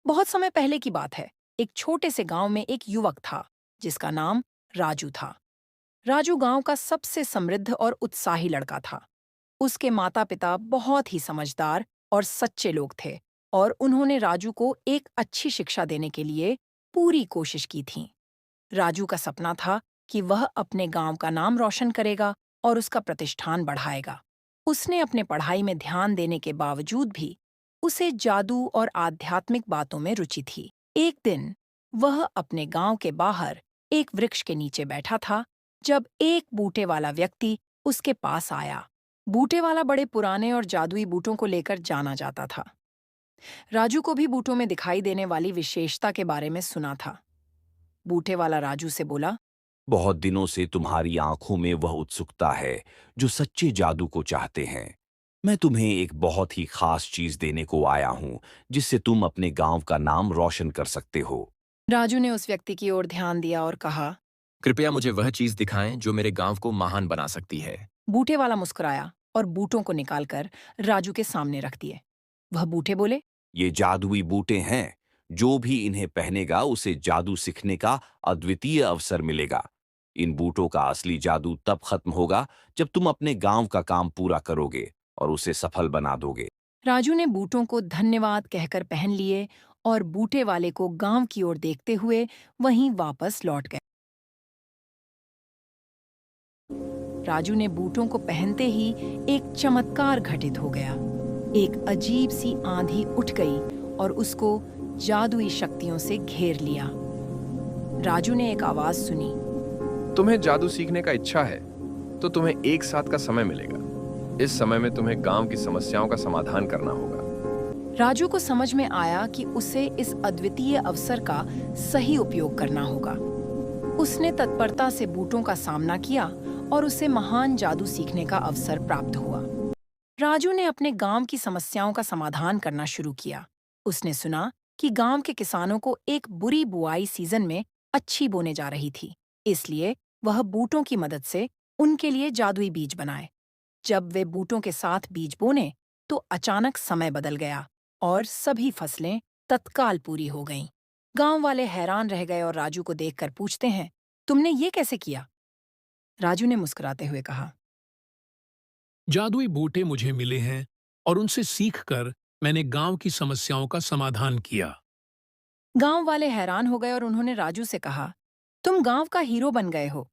बहुत समय पहले की बात है। एक छोटे से गांव में एक युवक था जिसका नाम राजू था। राजू गांव का सबसे समृद्ध और उत्साही लड़का था। उसके माता पिता बहुत ही समझदार और सच्चे लोग थे और उन्होंने राजू को एक अच्छी शिक्षा देने के लिए पूरी कोशिश की थी। राजू का सपना था कि वह अपने गांव का नाम रोशन करेगा और उसका प्रतिष्ठान बढ़ाएगा। उसने अपने पढ़ाई में ध्यान देने के बावजूद भी उसे जादू और आध्यात्मिक बातों में रुचि थी। एक दिन वह अपने गांव के बाहर एक वृक्ष के नीचे बैठा था जब एक बूटे वाला व्यक्ति उसके पास आया। बूटे वाला बड़े पुराने और जादुई बूटों को लेकर जाना जाता था। राजू को भी बूटों में दिखाई देने वाली विशेषता के बारे में सुना था। बूटे वाला राजू से बोला, बहुत दिनों से तुम्हारी आंखों में वह उत्सुकता है जो सच्चे जादू को चाहते हैं। मैं तुम्हें एक बहुत ही खास चीज देने को आया हूं जिससे तुम अपने गांव का नाम रोशन कर सकते हो। राजू ने उस व्यक्ति की ओर ध्यान दिया और कहा। कृपया मुझे वह चीज दिखाएं जो मेरे गांव को महान बना सकती है। बूटे वाला मुस्कुराया और बूटों को निकालकर राजू के सामने रख दिए। वह बूटे बोले, ये जादुई बूटे हैं। जो भी इन्हें पहनेगा उसे जादू सीखने का अद्वितीय अवसर मिलेगा। इन बूटों का असली जादू तब खत्म होगा जब तुम अपने गांव का काम पूरा करोगे और उसे सफल बना दोगे। राजू ने बूटों को धन्यवाद कहकर पहन लिए और बूटे वाले को गांव की ओर देखते हुए वहीं वापस लौट गए। राजू ने बूटों को पहनते ही एक चमत्कार घटित हो गया। एक अजीब सी आंधी उठ गई और उसको जादुई शक्तियों से घेर लिया। राजू ने एक आवाज सुनी। तुम्हें जादू सीखने का इच्छा है तो तुम्हें एक साथ का समय मिलेगा। इस समय में तुम्हें गांव की समस्याओं का समाधान करना होगा। राजू को समझ में आया कि उसे इस अद्वितीय अवसर का सही उपयोग करना होगा। उसने तत्परता से बूटों का सामना किया और उसे महान जादू सीखने का अवसर प्राप्त हुआ। राजू ने अपने गांव की समस्याओं का समाधान करना शुरू किया। उसने सुना कि गांव के किसानों को एक बुरी बुआई सीजन में अच्छी बोने जा रही थी, इसलिए वह बूटों की मदद से उनके लिए जादुई बीज बनाए। जब वे बूटों के साथ बीज बोने तो अचानक समय बदल गया और सभी फसलें तत्काल पूरी हो गईं। गांव वाले हैरान रह गए और राजू को देखकर पूछते हैं, तुमने ये कैसे किया? राजू ने मुस्कुराते हुए कहा, जादुई बूटे मुझे मिले हैं और उनसे सीखकर मैंने गांव की समस्याओं का समाधान किया। गांव वाले हैरान हो गए और उन्होंने राजू से कहा, तुम गांव का हीरो बन गए हो।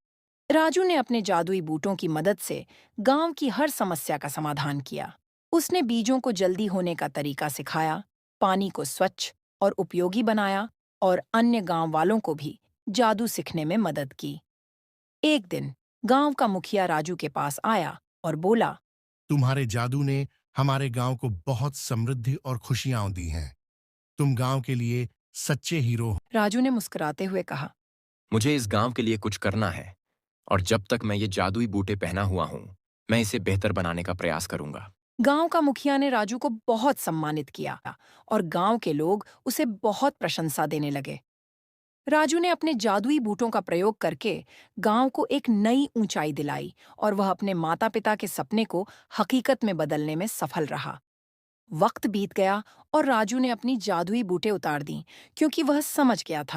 राजू ने अपने जादुई बूटों की मदद से गांव की हर समस्या का समाधान किया। उसने बीजों को जल्दी होने का तरीका सिखाया, पानी को स्वच्छ और उपयोगी बनाया और अन्य गांव वालों को भी जादू सीखने में मदद की। एक दिन गांव का मुखिया राजू के पास आया और बोला, तुम्हारे जादू ने हमारे गांव को बहुत समृद्धि और खुशियां दी हैं। तुम गांव के लिए सच्चे हीरो हो। राजू ने मुस्कुराते हुए कहा, मुझे इस गांव के लिए कुछ करना है और जब तक मैं ये जादुई बूटे पहना हुआ हूं, मैं इसे बेहतर बनाने का प्रयास करूंगा। गांव का मुखिया ने राजू को बहुत सम्मानित किया और गांव के लोग उसे बहुत प्रशंसा देने लगे। राजू ने अपने जादुई बूटों का प्रयोग करके गांव को एक नई ऊंचाई दिलाई और वह अपने माता-पिता के सपने को हकीकत में बदलने में सफल रहा। वक्त बीत गया और राजू ने अपनी जादुई बूटे उतार दी क्योंकि वह समझ गया था